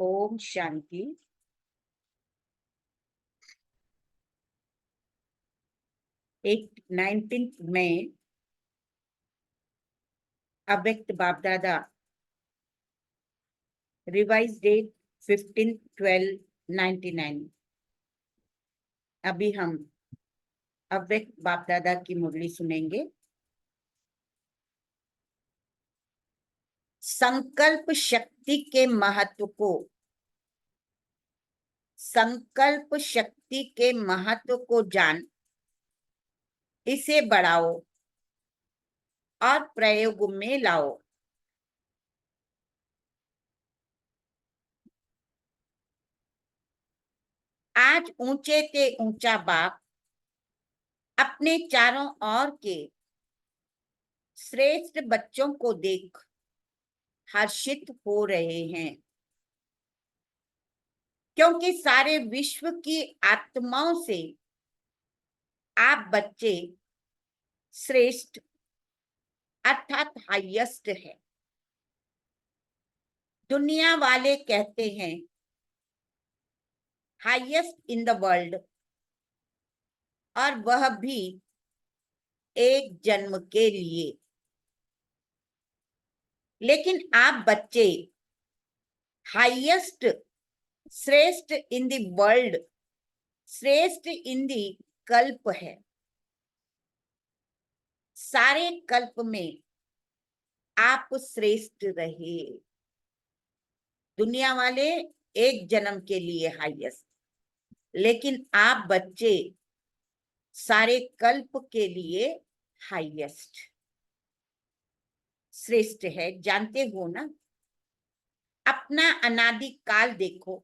ओम शांति। एक 19 मई अव्यक्त बाप दादा, रिवाइज डेट 15/12/99। अभी हम अव्यक्त बाप दादा की मुरली सुनेंगे। संकल्प शक्ति के महत्व को, संकल्प शक्ति के महत्व को जान इसे बढ़ाओ और प्रयोग में लाओ। आज ऊंचे के ऊंचा बाप अपने चारों ओर के श्रेष्ठ बच्चों को देख हर्षित हो रहे हैं, क्योंकि सारे विश्व की आत्माओं से आप बच्चे श्रेष्ठ अर्थात हाईएस्ट है। दुनिया वाले कहते हैं हाईएस्ट इन द वर्ल्ड, और वह भी एक जन्म के लिए। लेकिन आप बच्चे हाईएस्ट, श्रेष्ठ इन द वर्ल्ड, श्रेष्ठ इन द कल्प है। सारे कल्प में आप श्रेष्ठ रहे। दुनिया वाले एक जन्म के लिए हाईएस्ट, लेकिन आप बच्चे सारे कल्प के लिए हाईएस्ट, श्रेष्ठ है। जानते हो ना, अपना अनादि काल देखो।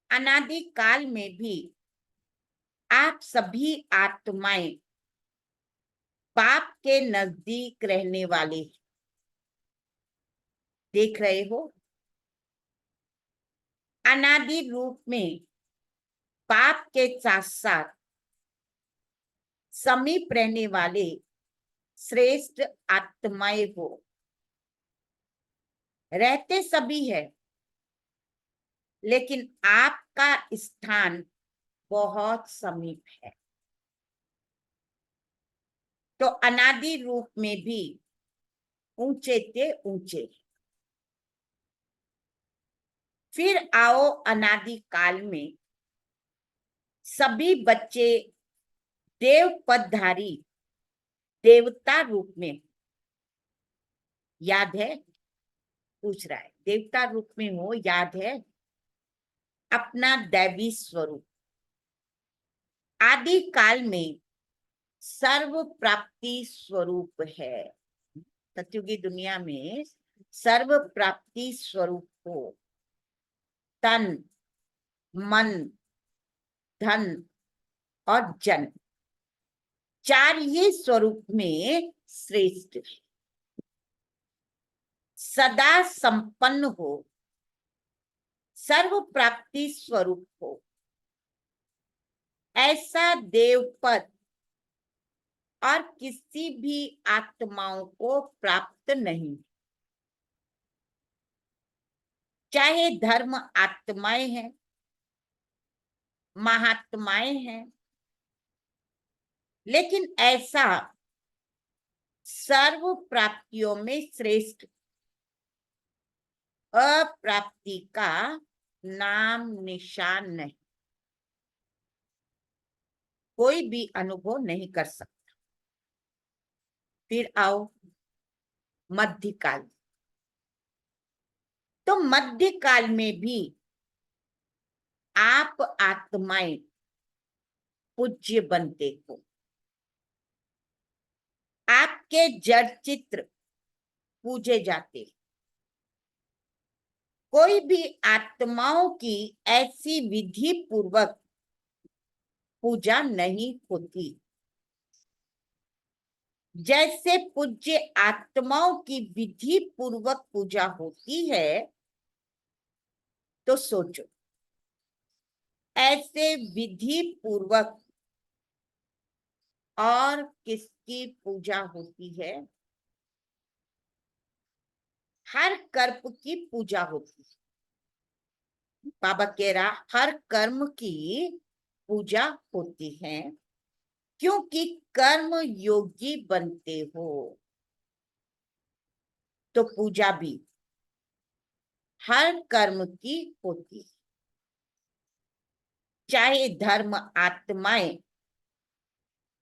अनादि काल में भी आप सभी आत्माएं बाप के नजदीक रहने वाले देख रहे हो। अनादि रूप में बाप के साथ साथ समीप रहने वाले श्रेष्ठ आत्माएं हो। रहते सभी है, लेकिन आपका स्थान बहुत समीप है। तो अनादि रूप में भी ऊंचे से ऊंचे। फिर आओ अनादि काल में सभी बच्चे देव पदधारी देवता रूप में। याद है? पूछ रहा है, देवता रूप में हो, याद है? अपना दैवी स्वरूप आदि काल में सर्व प्राप्ति स्वरूप है। सत्युगी दुनिया में सर्व प्राप्ति स्वरूप हो। तन, मन, धन और जन, चार ही स्वरूप में श्रेष्ठ है। सदा संपन्न हो, सर्व प्राप्ति स्वरूप हो, ऐसा देव पद और किसी भी आत्माओं को प्राप्त नहीं। चाहे धर्म आत्माएं हैं, महात्माएं हैं, लेकिन ऐसा सर्व प्राप्तियों में श्रेष्ठ अप्राप्ति का नाम निशान नहीं। कोई भी अनुभव नहीं कर सकता। फिर आओ मध्यकाल। तो मध्यकाल में भी आप आत्माएं पूज्य बनते हो। आपके जड़ चित्र पूजे जाते। कोई भी आत्माओं की ऐसी विधि पूर्वक पूजा नहीं होती। जैसे पूज्य आत्माओं की विधि पूर्वक पूजा होती है, तो सोचो ऐसे विधि पूर्वक और किसकी पूजा होती है? हर कर्प की पूजा होती है। बाबा कह रहा हर कर्म की पूजा होती है, क्योंकि कर्म योगी बनते हो, तो पूजा भी हर कर्म की होती है। चाहे धर्म आत्माएं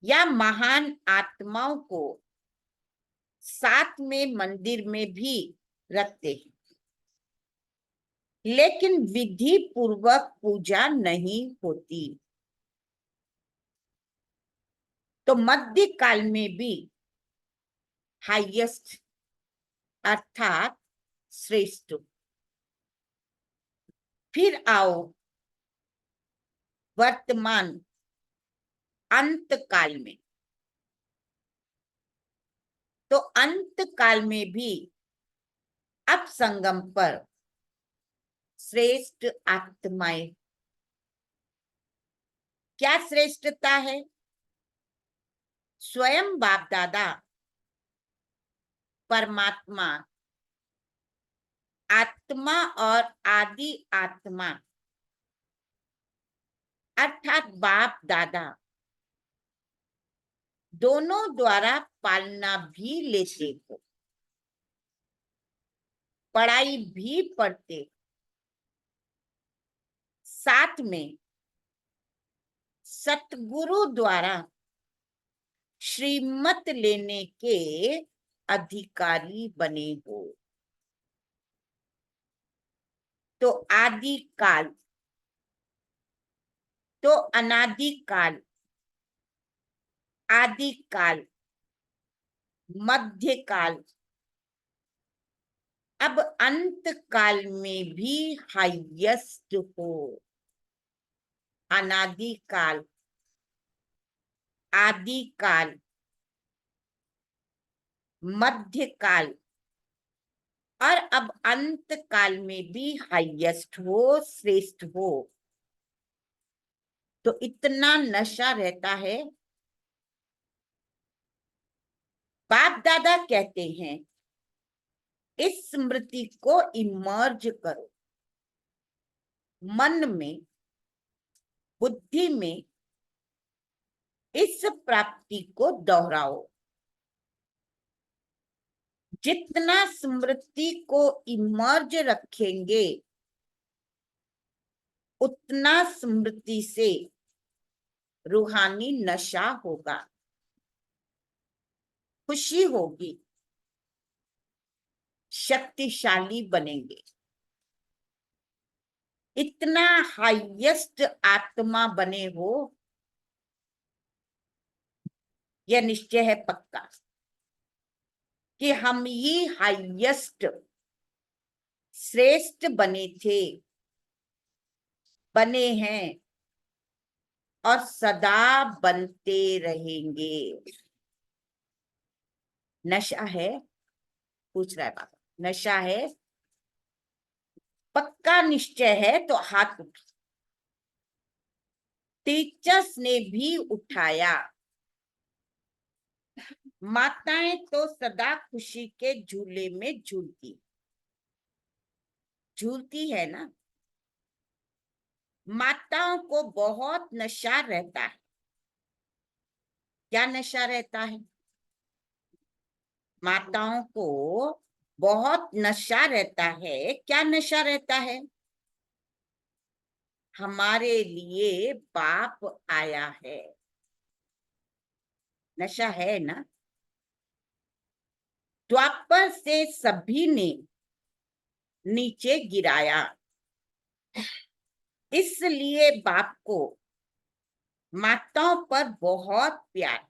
या महान आत्माओं को साथ में मंदिर में भी रखते हैं, लेकिन विधि पूर्वक पूजा नहीं होती। तो मध्य काल में भी हाईएस्ट अर्थात श्रेष्ठ, फिर आओ वर्तमान अंत काल में। तो अंत काल में भी अब संगम पर श्रेष्ठ आत्माएं। क्या श्रेष्ठता है? स्वयं बाप दादा परमात्मा, आत्मा और आदि आत्मा अर्थात बाप दादा दोनों द्वारा पालना भी लेते हो, पढ़ाई भी पढ़ते, साथ में सतगुरु द्वारा श्रीमत लेने के अधिकारी बने हो। तो आदि काल, तो अनादि काल, आदि काल, मध्य काल, अब अंत काल में भी हाईएस्ट हो। अनादि काल, आदि काल, मध्य काल और अब अंत काल में भी हाईएस्ट हो, श्रेष्ठ हो। तो इतना नशा रहता है। बाप दादा कहते हैं इस स्मृति को इमर्ज करो, मन में, बुद्धि में इस प्राप्ति को दोहराओ। जितना स्मृति को इमर्ज रखेंगे उतना स्मृति से रूहानी नशा होगा, खुशी होगी, शक्तिशाली बनेंगे। इतना हाईएस्ट आत्मा बने हो, यह निश्चय है पक्का कि हम ही हाईएस्ट श्रेष्ठ बने थे, बने हैं और सदा बनते रहेंगे। नशा है? पूछ रहा है बाबा, नशा है? पक्का निश्चय है तो हाथ उठा। टीचर्स ने भी उठाया। माताएं तो सदा खुशी के झूले में झूलती झूलती है ना। माताओं को बहुत नशा रहता है। क्या नशा रहता है? माताओं को बहुत नशा रहता है। क्या नशा रहता है? हमारे लिए बाप आया है। नशा है ना। द्वापर से सभी ने नीचे गिराया, इसलिए बाप को माताओं पर बहुत प्यार,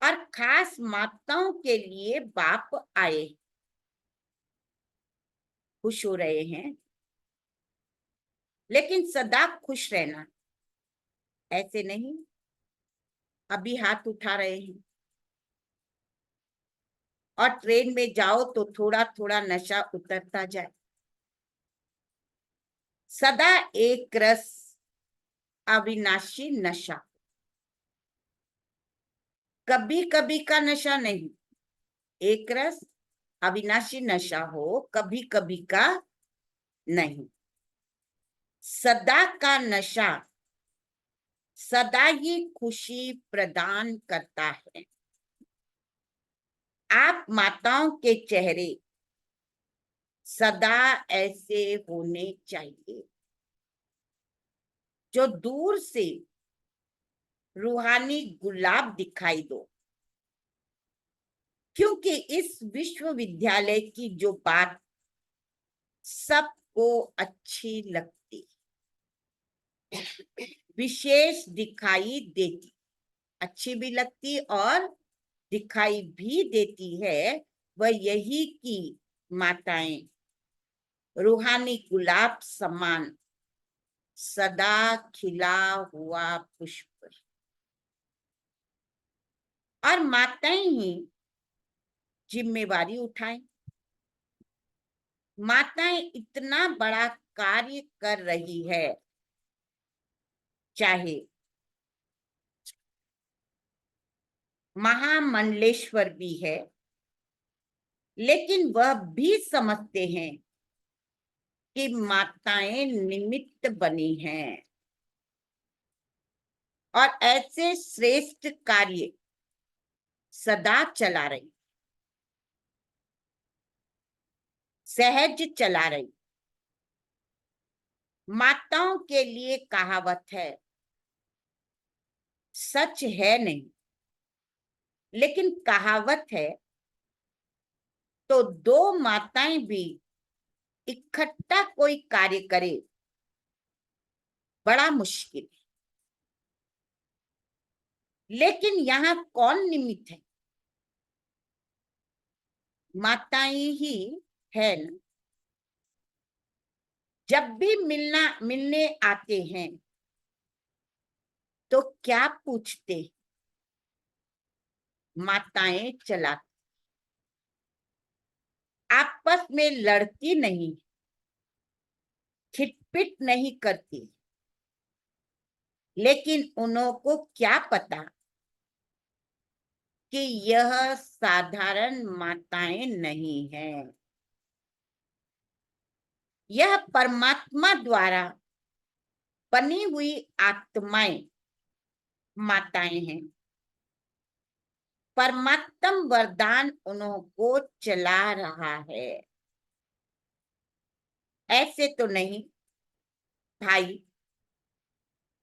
और खास माताओं के लिए बाप आए। खुश हो रहे हैं, लेकिन सदा खुश रहना ऐसे नहीं। अभी हाथ उठा रहे हैं और ट्रेन में जाओ तो थोड़ा थोड़ा नशा उतरता जाए। सदा एक रस अविनाशी नशा, कभी कभी का नशा नहीं। एक रस अविनाशी नशा हो, कभी कभी का नहीं, सदा का नशा सदा ही खुशी प्रदान करता है। आप माताओं के चेहरे सदा ऐसे होने चाहिए जो दूर से रूहानी गुलाब दिखाई दो, क्योंकि इस विश्वविद्यालय की जो बात सबको अच्छी लगती, विशेष दिखाई देती, अच्छी भी लगती और दिखाई भी देती है, वह यही कि माताएं रूहानी गुलाब समान सदा खिला हुआ पुष्प, और माताएं ही जिम्मेवारी उठाएं। माताएं इतना बड़ा कार्य कर रही है, चाहे महामंडलेश्वर भी है, लेकिन वह भी समझते हैं कि माताएं निमित्त बनी हैं और ऐसे श्रेष्ठ कार्य सदा चला रही, सहज चला रही। माताओं के लिए कहावत है, सच है नहीं, लेकिन कहावत है, तो दो माताएं भी इकट्ठा कोई कार्य करे बड़ा मुश्किल है। लेकिन यहाँ कौन निमित्त है? माताएं ही है ना। जब भी मिलने आते हैं तो क्या पूछते? माताएं चलाती, आपस में लड़ती नहीं, खिटपिट नहीं करती, लेकिन उनको क्या पता कि यह साधारण माताएं नहीं है, यह परमात्मा द्वारा बनी हुई आत्माएं माताएं हैं। परमात्म वरदान उनको चला रहा है। ऐसे तो नहीं भाई,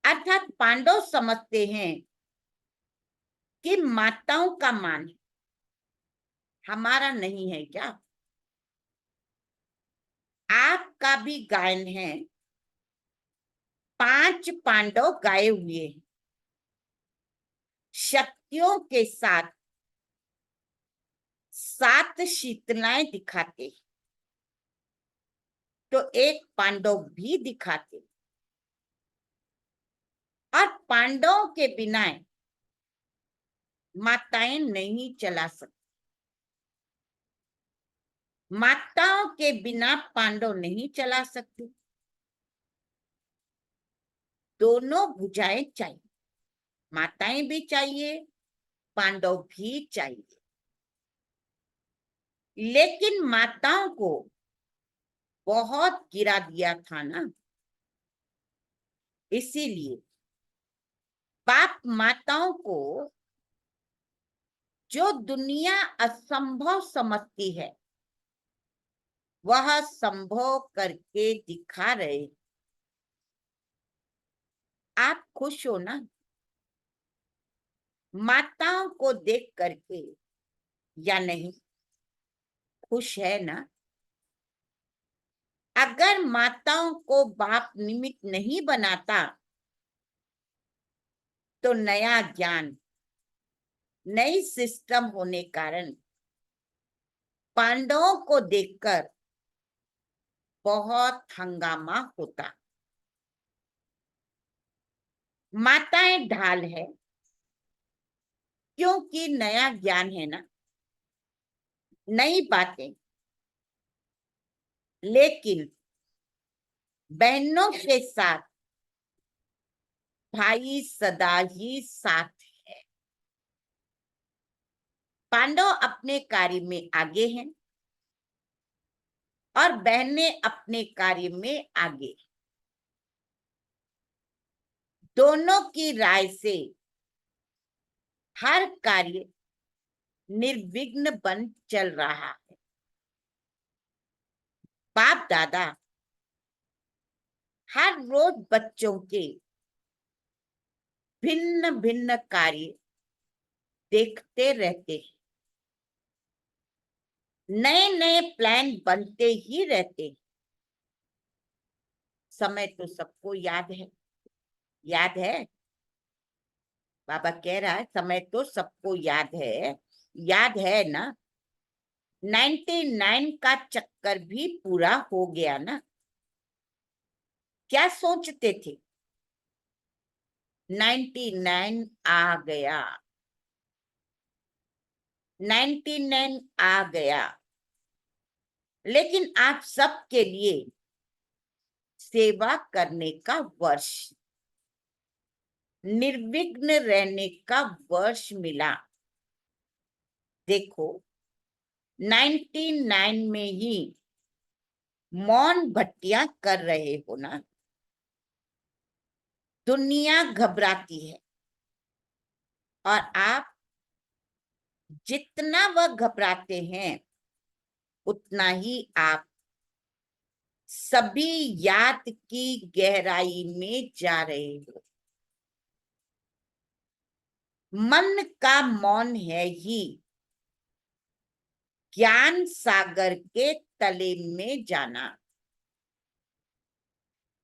अर्थात पांडव समझते हैं कि माताओं का मान हमारा नहीं है क्या? आपका भी गायन है, 5 पांडव गाए हुए हैं, शक्तियों के साथ 7 शीतलाएं दिखाते, तो एक पांडव भी दिखाते, और पांडवों के बिना माताएं नहीं चला सकती। माताओं के बिना पांडव नहीं चला सकते। दोनों भुजाएं चाहिए, माताएं भी चाहिए, पांडव भी चाहिए। लेकिन माताओं को बहुत गिरा दिया था ना, इसीलिए बाप माताओं को जो दुनिया असंभव समझती है, वह संभव करके दिखा रहे। आप खुश हो ना माताओं को देख करके, या नहीं? खुश है ना? अगर माताओं को बाप निमित्त नहीं बनाता तो नया ज्ञान, नई सिस्टम होने कारण पांडवों को देखकर बहुत हंगामा होता। माताएं ढाल है, क्योंकि नया ज्ञान है ना, नई बातें। लेकिन बहनों के साथ भाई सदा ही साथ है। पांडव अपने कार्य में आगे हैं और बहनें अपने कार्य में आगे। दोनों की राय से हर कार्य निर्विघ्न बन चल रहा है। बाप दादा हर रोज बच्चों के भिन्न भिन्न कार्य देखते रहते हैं। नए नए प्लान बनते ही रहते हैं। समय तो सबको याद है, याद है। बाबा कह रहा है समय तो सबको याद है ना। 99 का चक्कर भी पूरा हो गया ना। क्या सोचते थे? 99 आ गया, 99 आ गया। लेकिन आप सबके लिए सेवा करने का वर्ष, निर्विघ्न रहने का वर्ष मिला। देखो 99 में ही मौन भट्टियां कर रहे हो ना। दुनिया घबराती है और आप जितना वह घबराते हैं उतना ही आप सभी याद की गहराई में जा रहे हो। मन का मौन है ही ज्ञान सागर के तले में जाना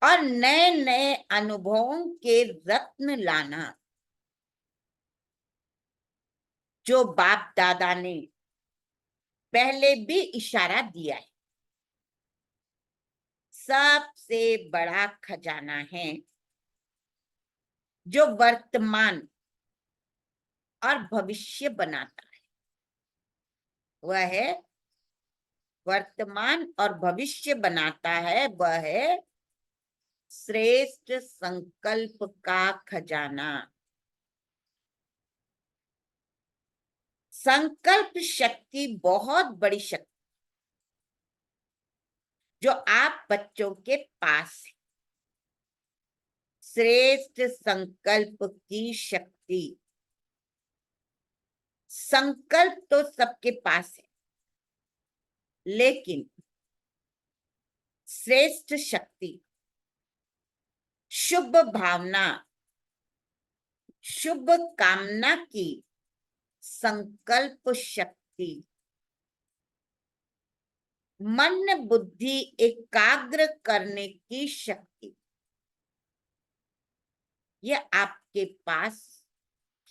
और नए नए अनुभवों के रत्न लाना। जो बाप दादा ने पहले भी इशारा दिया है, सबसे बड़ा खजाना है जो वर्तमान और भविष्य बनाता है। वह है वर्तमान और भविष्य बनाता है, वह है श्रेष्ठ संकल्प का खजाना। संकल्प शक्ति बहुत बड़ी शक्ति जो आप बच्चों के पास है। श्रेष्ठ संकल्प की शक्ति। संकल्प तो सबके पास है, लेकिन श्रेष्ठ शक्ति, शुभ भावना, शुभ कामना की संकल्प शक्ति, मन बुद्धि एकाग्र करने की शक्ति, यह आपके पास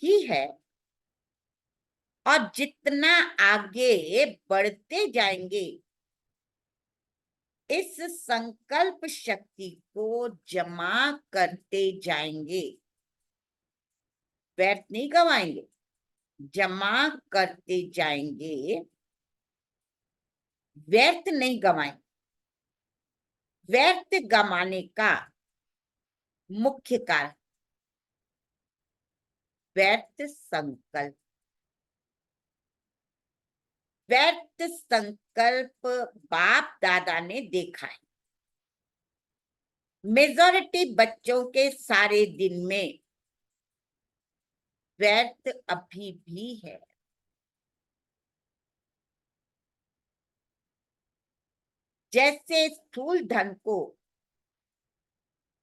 ही है। और जितना आगे बढ़ते जाएंगे इस संकल्प शक्ति को जमा करते जाएंगे, व्यर्थ नहीं गवाएंगे, जमा करते जाएंगे, व्यर्थ नहीं गवाएंगे। व्यर्थ गमाने का मुख्य कारण व्यर्थ संकल्प। व्यर्थ संकल्प बाप दादा ने देखा है। मेजॉरिटी बच्चों के सारे दिन में व्यर्थ अभी भी है। जैसे स्थूल धन को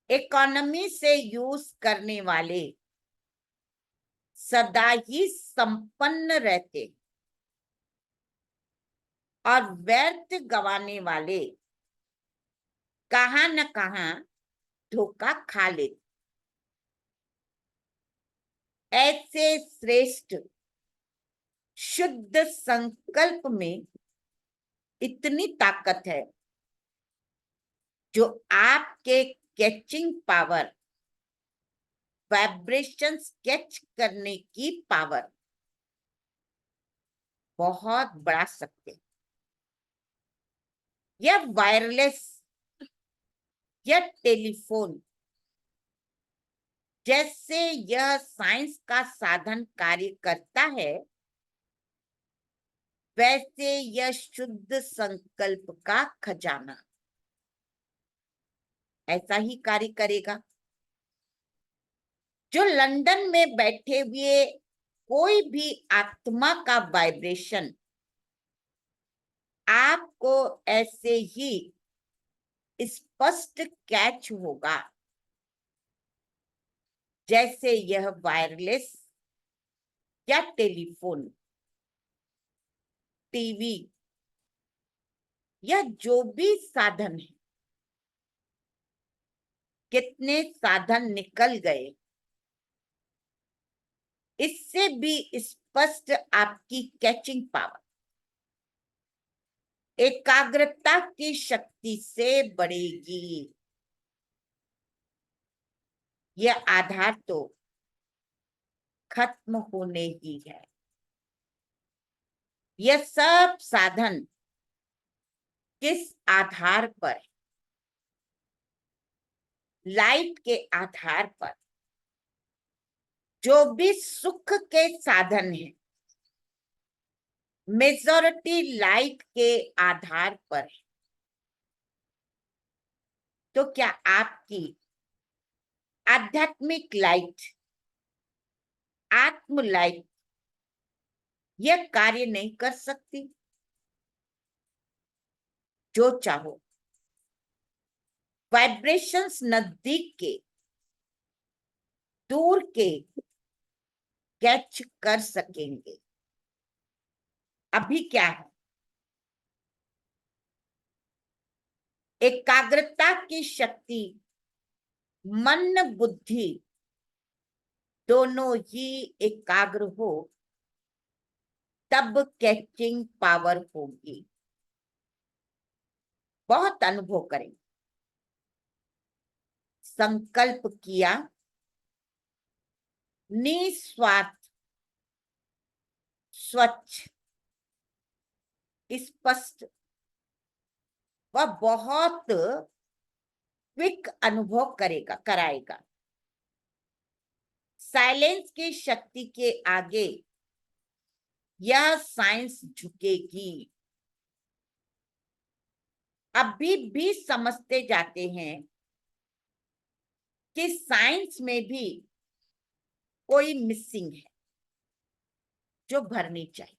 इकोनॉमी से यूज करने वाले सदा ही संपन्न रहते और व्यर्थ गवाने वाले कहां न कहां धोखा खा लेते। ऐसे श्रेष्ठ शुद्ध संकल्प में इतनी ताकत है जो आपके कैचिंग पावर, वाइब्रेशन कैच करने की पावर बहुत बढ़ा सकते हैं। यह वायरलेस या टेलीफोन जैसे यह साइंस का साधन कार्य करता है, वैसे यह शुद्ध संकल्प का खजाना ऐसा ही कार्य करेगा। जो लंदन में बैठे हुए कोई भी आत्मा का वाइब्रेशन आपको ऐसे ही स्पष्ट कैच होगा जैसे यह वायरलेस या टेलीफोन, टीवी या जो भी साधन है। कितने साधन निकल गए, इससे भी स्पष्ट आपकी कैचिंग पावर एकाग्रता की शक्ति से बढ़ेगी। यह आधार तो खत्म होने ही है। यह सब साधन किस आधार पर? लाइट के आधार पर। जो भी सुख के साधन है मेजॉरिटी लाइट के आधार पर। तो क्या आपकी आध्यात्मिक लाइट, आत्म लाइट यह कार्य नहीं कर सकती? जो चाहो वाइब्रेशंस नजदीक के दूर के कैच कर सकेंगे। अभी क्या है? एकाग्रता की शक्ति, मन बुद्धि दोनों ही एकाग्र हो तब कैचिंग पावर होगी। बहुत अनुभव करेंगे। संकल्प किया, निस्वार्थ, स्वच्छ, स्पष्ट वह बहुत क्विक अनुभव कराएगा। साइलेंस की शक्ति के आगे यह साइंस झुकेगी। अभी भी समझते जाते हैं कि साइंस में भी कोई मिसिंग है जो भरनी चाहिए।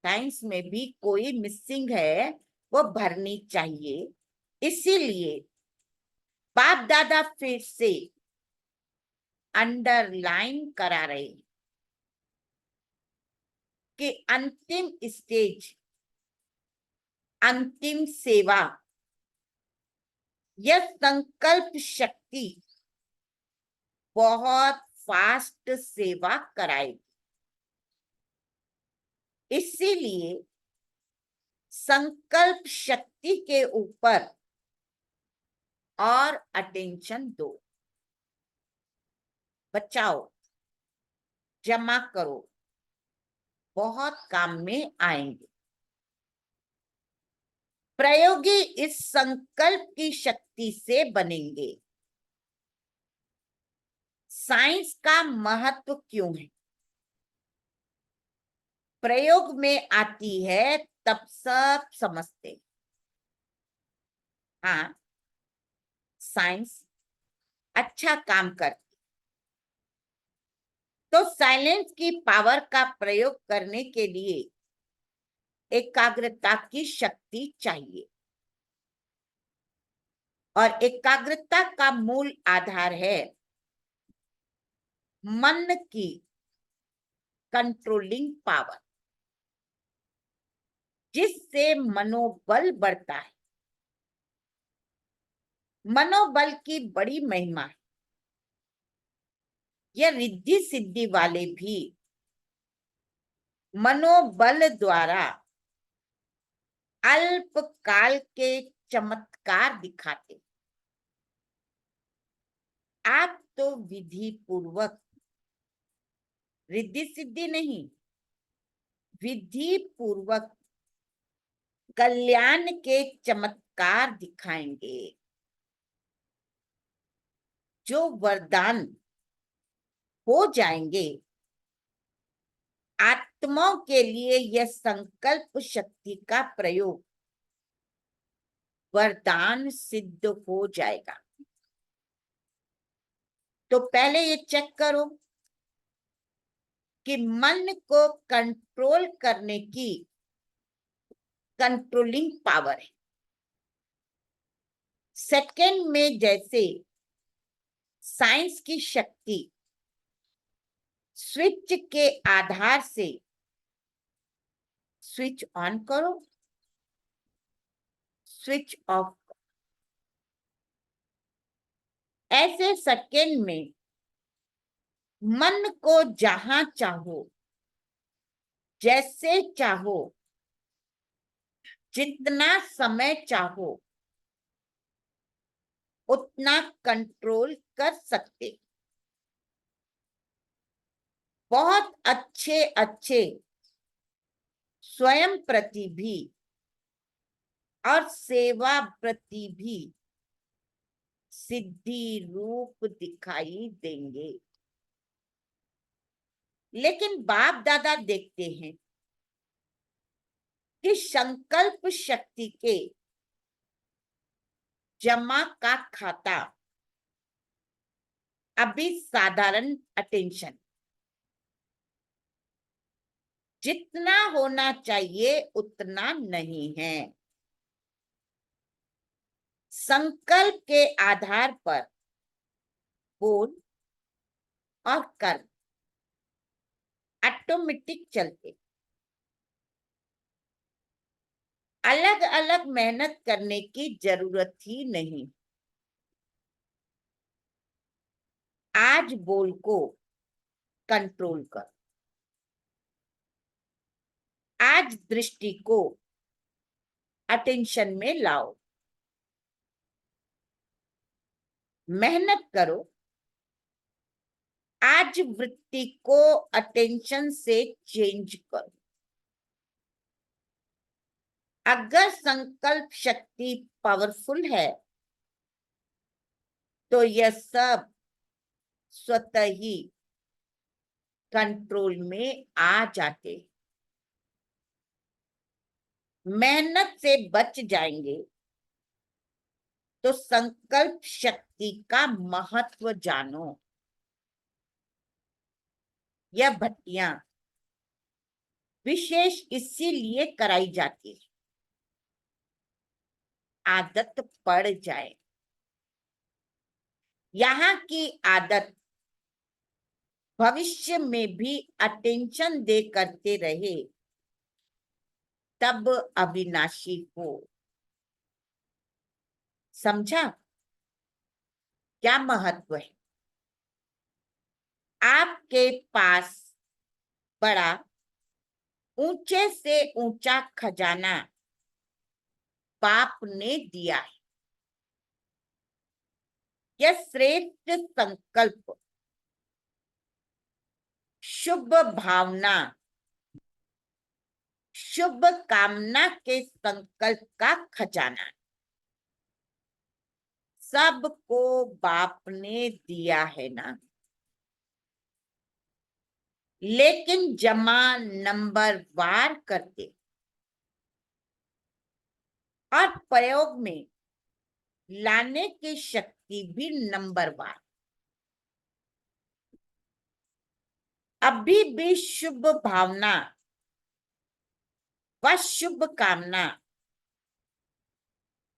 साइंस में भी कोई मिसिंग है, वो भरनी चाहिए। इसीलिए बाप दादा फिर से अंडरलाइन करा रहे हैं कि अंतिम स्टेज, अंतिम सेवा, यह संकल्प शक्ति बहुत फास्ट सेवा कराएगी। इसीलिए संकल्प शक्ति के ऊपर और अटेंशन दो। बचाओ, जमा करो, बहुत काम में आएंगे। प्रयोगी इस संकल्प की शक्ति से बनेंगे। साइंस का महत्व क्यों है? प्रयोग में आती है तब सब समझते। हाँ, साइंस अच्छा काम करती। तो साइलेंस की पावर का प्रयोग करने के लिए एकाग्रता की शक्ति चाहिए। और एकाग्रता का मूल आधार है मन की कंट्रोलिंग पावर, जिससे मनोबल बढ़ता है। मनोबल की बड़ी महिमा है। यह रिद्धि सिद्धि वाले भी मनोबल द्वारा अल्प काल के चमत्कार दिखाते। आप तो विधि पूर्वक, रिद्धि सिद्धि नहीं, विधि पूर्वक कल्याण के चमत्कार दिखाएंगे। जो वरदान हो जाएंगे आत्माओं के लिए यह संकल्प शक्ति का प्रयोग वरदान सिद्ध हो जाएगा। तो पहले ये चेक करो कि मन को कंट्रोल करने की कंट्रोलिंग पावर है। सेकंड में जैसे साइंस की शक्ति स्विच के आधार से स्विच ऑन करो, स्विच ऑफ, ऐसे सेकंड में मन को जहां चाहो, जैसे चाहो, जितना समय चाहो उतना कंट्रोल कर सकते। बहुत अच्छे अच्छे स्वयं प्रति भी और सेवा प्रति भी सिद्धि रूप दिखाई देंगे। लेकिन बाप दादा देखते हैं कि संकल्प शक्ति के जमा का खाता अभी साधारण अटेंशन जितना होना चाहिए उतना नहीं है। संकल्प के आधार पर बोल और कर्म ऑटोमेटिक चलते, अलग अलग मेहनत करने की जरूरत ही नहीं। आज बोल को कंट्रोल कर, आज दृष्टि को अटेंशन में लाओ, मेहनत करो, आज वृत्ति को अटेंशन से चेंज करो। अगर संकल्प शक्ति पावरफुल है तो यह सब स्वतः ही कंट्रोल में आ जाते, मेहनत से बच जाएंगे। तो संकल्प शक्ति का महत्व जानो। यह भट्टियां विशेष इसीलिए कराई जाती है, आदत पड़ जाए। यहाँ की आदत भविष्य में भी अटेंशन दे करते रहे तब अविनाशी हो। समझा क्या महत्व है? आपके पास बड़ा ऊंचे से ऊंचा खजाना बाप ने दिया है। यह श्रेष्ठ संकल्प, शुभ भावना, शुभ कामना के संकल्प का खजाना सबको बाप ने दिया है ना। लेकिन जमा नंबर वार करते और प्रयोग में लाने की शक्ति भी नंबरवार। अभी भी शुभ भावना व शुभ कामना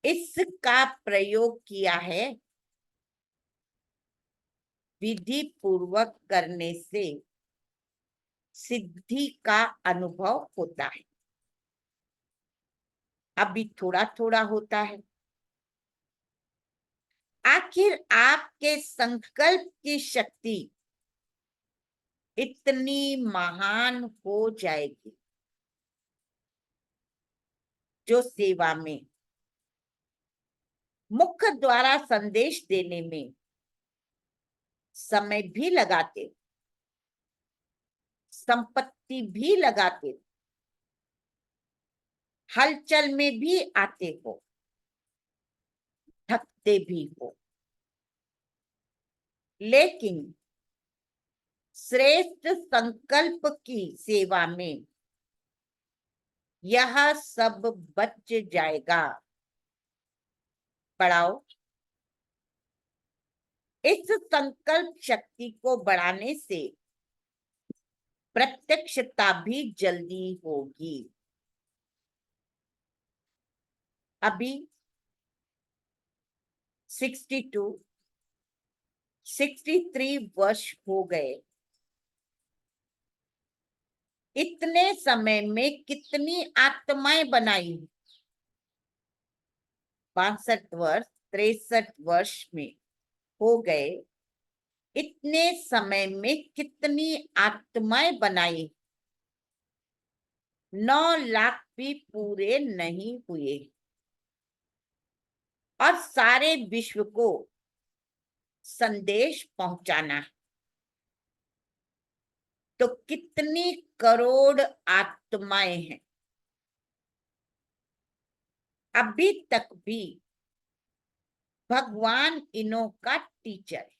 इसका प्रयोग किया है, विधि पूर्वक करने से सिद्धि का अनुभव होता है। अभी थोड़ा थोड़ा होता है। आखिर आपके संकल्प की शक्ति इतनी महान हो जाएगी जो सेवा में, मुख द्वारा संदेश देने में समय भी लगाते, संपत्ति भी लगाते, हलचल में भी आते हो, थकते भी हो, लेकिन श्रेष्ठ संकल्प की सेवा में यह सब बच जाएगा। बढ़ाओ। इस संकल्प शक्ति को बढ़ाने से प्रत्यक्षता भी जल्दी होगी। अभी 62, 63 वर्ष हो गए। इतने समय में कितनी आत्माएं बनाई? 62 वर्ष, 63 वर्ष में हो गए। इतने समय में कितनी आत्माएं बनाई? 9 लाख भी पूरे नहीं हुए और सारे विश्व को संदेश पहुंचाना। तो कितनी करोड़ आत्माएं हैं? अभी तक भी भगवान इन्हों का टीचर है।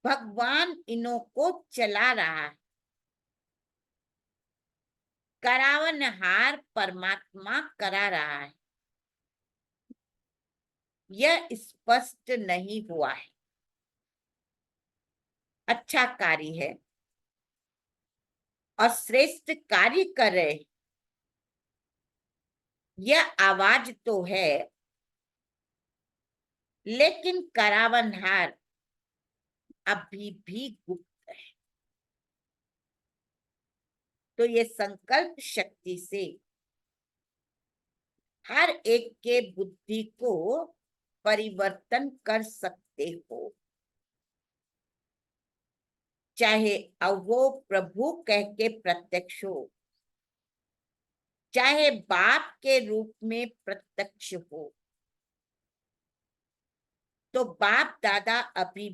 भगवान इन्हों को चला रहा है। करावनहार परमात्मा करा रहा है। यह स्पष्ट नहीं हुआ है। अच्छा कार्य है और श्रेष्ठ कार्य कर रहे। यह आवाज तो है, लेकिन करावनहार अभी भी गुप्त है। तो ये संकल्प शक्ति से हर एक के बुद्धि को परिवर्तन कर सकते हो। चाहे वो प्रभु कह के प्रत्यक्ष हो, चाहे बाप के रूप में प्रत्यक्ष हो, तो बाप दादा अभी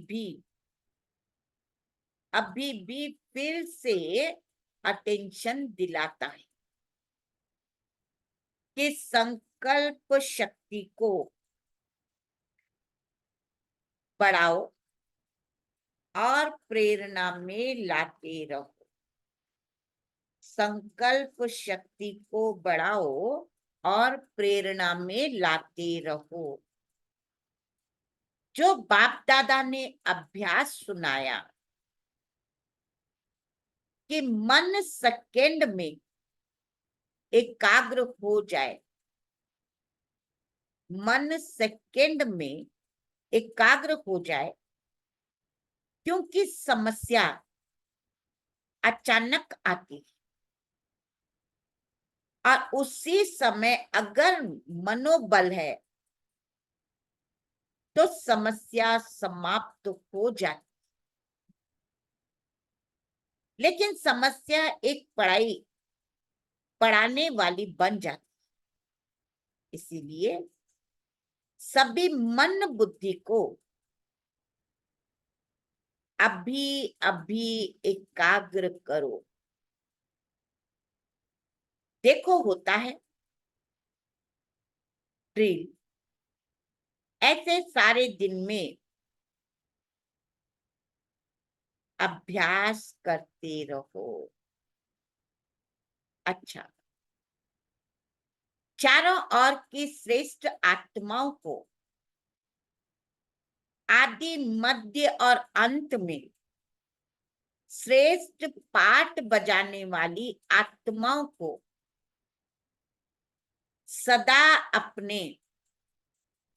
भी फिर से अटेंशन दिलाता है कि संकल्प शक्ति को बढ़ाओ और प्रेरणा में लाते रहो। संकल्प शक्ति को बढ़ाओ और प्रेरणा में लाते रहो। जो बाप दादा ने अभ्यास सुनाया कि मन सेकंड में एकाग्र हो जाए, मन सेकंड में एकाग्र हो जाए, क्योंकि समस्या अचानक आती और उसी समय अगर मनोबल है तो समस्या समाप्त हो जाती। लेकिन समस्या एक पढ़ाने वाली बन जाती। इसीलिए सभी मन बुद्धि को अभी एकाग्र करो। देखो होता है ड्रिल, ऐसे सारे दिन में अभ्यास करते रहो। अच्छा, चारों ओर की श्रेष्ठ आत्माओं को आदि मध्य और अंत में श्रेष्ठ पाठ बजाने वाली आत्माओं को सदा अपने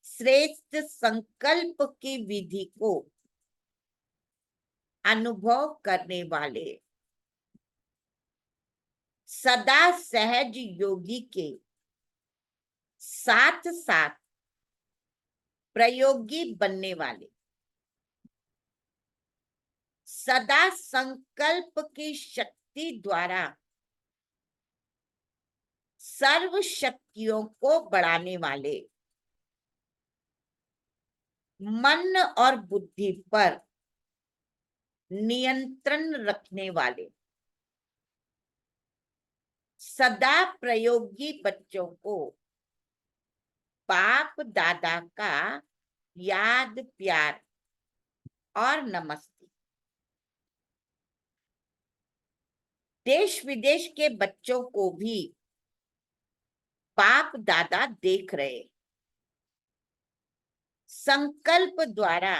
श्रेष्ठ संकल्प की विधि को अनुभव करने वाले सदा सहज योगी के साथ साथ प्रयोगी बनने वाले, सदा संकल्प की शक्ति द्वारा सर्व शक्तियों को बढ़ाने वाले, मन और बुद्धि पर नियंत्रण रखने वाले, सदा प्रयोगी बच्चों को बाप दादा का याद प्यार और नमस्ते। देश विदेश के बच्चों को भी बाप दादा देख रहे, संकल्प द्वारा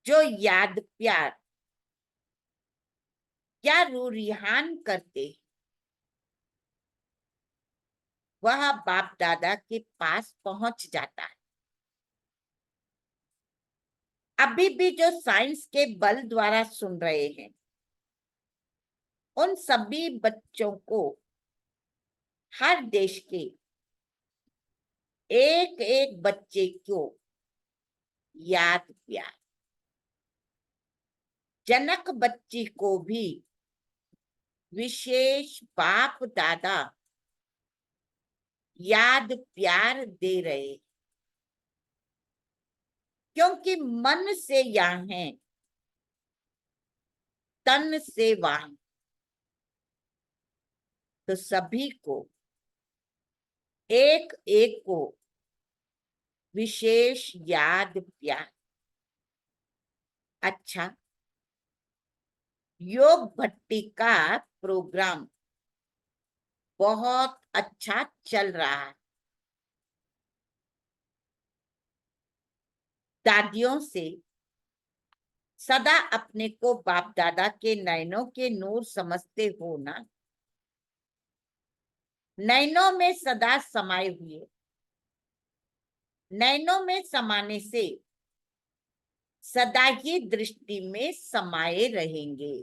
जो याद प्यार या रूरिहान करते, वह बाप दादा के पास पहुंच जाता है। अभी भी जो साइंस के बल द्वारा सुन रहे हैं, उन सभी बच्चों को हर देश के एक एक बच्चे को याद प्यार, जनक बच्ची को भी विशेष बाप दादा याद प्यार दे रहे, क्योंकि मन से यहाँ है, तन से वहां, तो सभी को एक एक को विशेष याद प्यार। अच्छा, योग भट्टी का प्रोग्राम बहुत अच्छा चल रहा है। दादियों से सदा अपने को बाप दादा के नयनों के नूर समझते हो ना, नयनों में सदा समाये हुए, नयनों में समाने से सदा ही दृष्टि में समाये रहेंगे।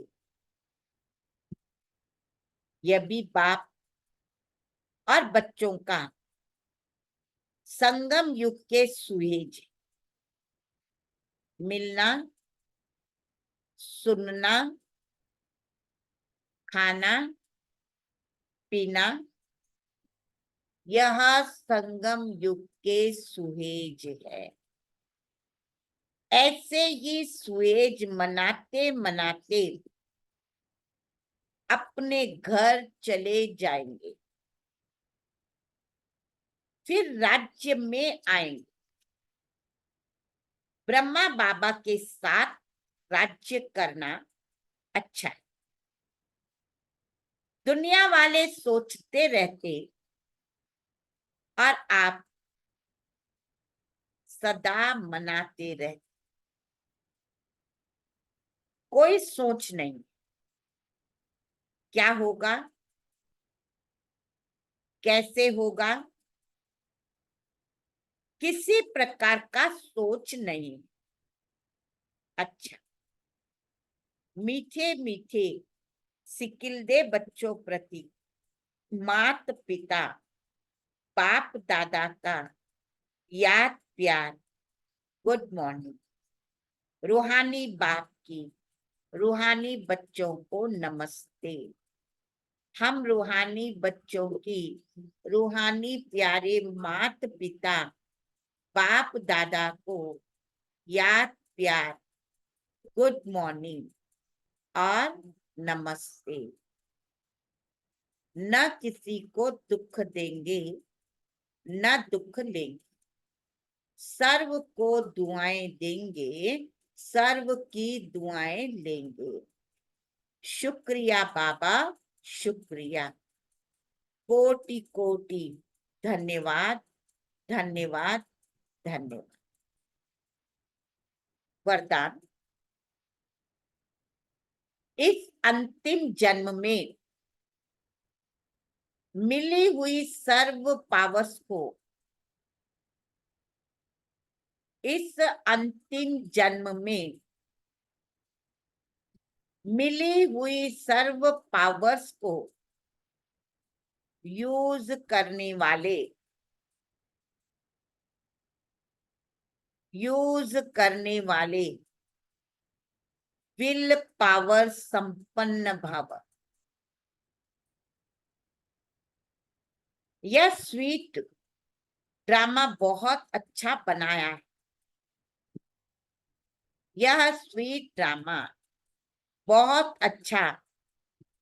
यह भी बाप और बच्चों का संगम युग के सुहेज, मिलना, सुनना, खाना पीना, यह संगम युग के सुहेज है। ऐसे ही सुहेज मनाते मनाते अपने घर चले जाएंगे, फिर राज्य में आएंगे। ब्रह्मा बाबा के साथ राज्य करना अच्छा है। दुनिया वाले सोचते रहते और आप सदा मनाते रहते, कोई सोच नहीं क्या होगा, कैसे होगा, किसी प्रकार का सोच नहीं। अच्छा, मीठे मीठे सिकिलदे बच्चों प्रति मात पिता बाप दादा का याद प्यार, गुड मॉर्निंग। रूहानी बाप की रूहानी बच्चों को नमस्ते। हम रूहानी बच्चों की रूहानी प्यारे मात पिता बाप दादा को याद प्यार, गुड मॉर्निंग और नमस्ते। न किसी को दुख देंगे, न दुख लेंगे, सर्व को दुआएं देंगे, सर्व की दुआएं लेंगे। शुक्रिया बाबा, शुक्रिया, कोटि कोटि धन्यवाद, धन्यवाद, धन्यवाद। वरदान, इस अंतिम जन्म में मिली हुई सर्व पावर्स को इस अंतिम जन्म में मिली हुई सर्व पावर्स को यूज करने वाले, विल पावर संपन्न भाव, यह स्वीट ड्रामा बहुत अच्छा बनाया है। यह स्वीट ड्रामा बहुत अच्छा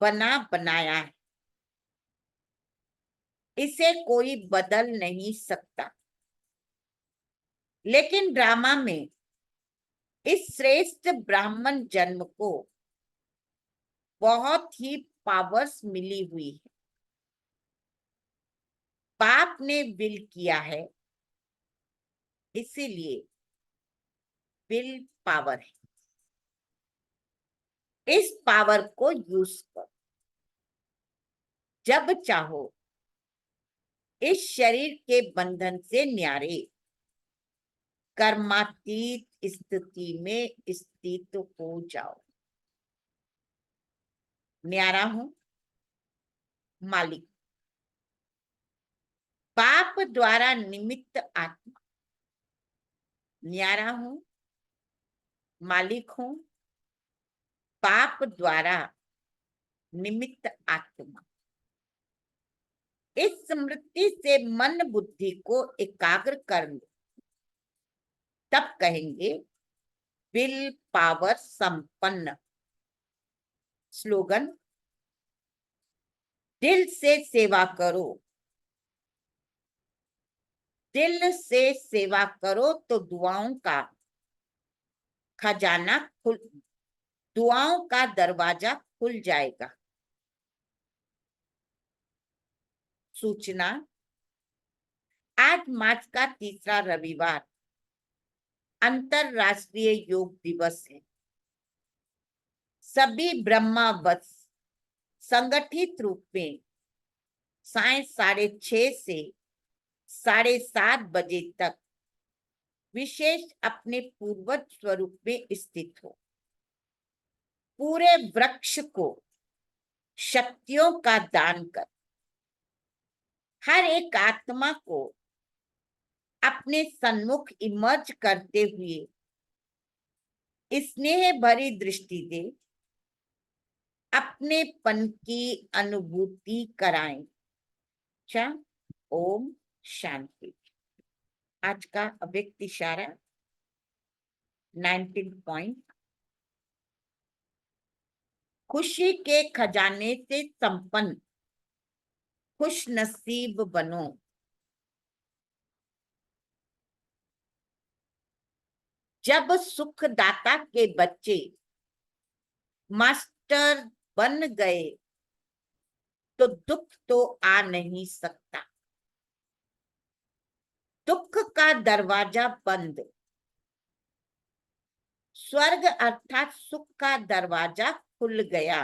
बनाया है। इसे कोई बदल नहीं सकता। लेकिन ड्रामा में इस श्रेष्ठ ब्राह्मण जन्म को बहुत ही पावर्स मिली हुई है। बाप ने विल किया है, इसीलिए विल पावर है। इस पावर को यूज करो। जब चाहो इस शरीर के बंधन से न्यारे कर्मातीत स्थिति में स्थित हो जाओ। न्यारा हूं, मालिक। पाप द्वारा निमित्त आत्मा। न्यारा हूं, मालिक हूं, पाप द्वारा निमित्त आत्मा। इस स्मृति से मन बुद्धि को एकाग्र कर लो, तब कहेंगे विल पावर संपन्न। स्लोगन, दिल से सेवा करो। दिल से सेवा करो तो दुआओं का खजाना खुल, दुआओं का दरवाजा खुल जाएगा। सूचना, आज मार्च का तीसरा रविवार अंतरराष्ट्रीय योग दिवस है। सभी ब्रह्मावत्स संगठित रूप में साय 6:30 से 7:30 बजे तक विशेष अपने पूर्वज स्वरूप में स्थित हो। पूरे वृक्ष को शक्तियों का दान कर हर एक आत्मा को अपने सन्मुख इमर्ज करते हुए स्नेह भरी दृष्टि दे अपनेपन की अनुभूति कराएं। अच्छा, ओम शांति। आज का अव्यक्त इशारा 19 पॉइंट। खुशी के खजाने से संपन्न खुश नसीब बनो। जब सुखदाता के बच्चे मास्टर बन गए तो दुख तो आ नहीं सकता। दुख का दरवाजा बंद। स्वर्ग अर्थात सुख का दरवाजा खुल गया।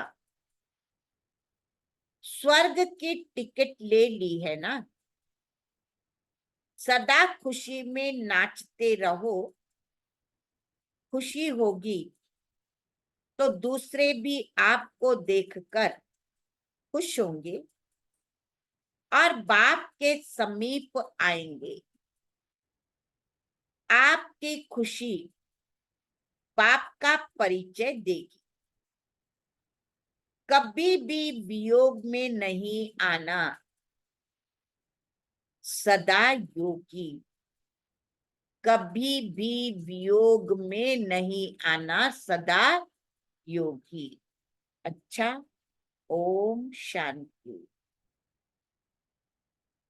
स्वर्ग की टिकट ले ली है ना। सदा खुशी में नाचते रहो। खुशी होगी तो दूसरे भी आपको देखकर खुश होंगे और बाप के समीप आएंगे। आपकी खुशी बाप का परिचय देगी। कभी भी वियोग में नहीं आना। सदा योगी। कभी भी वियोग में नहीं आना, सदा योगी। अच्छा, ओम शांति।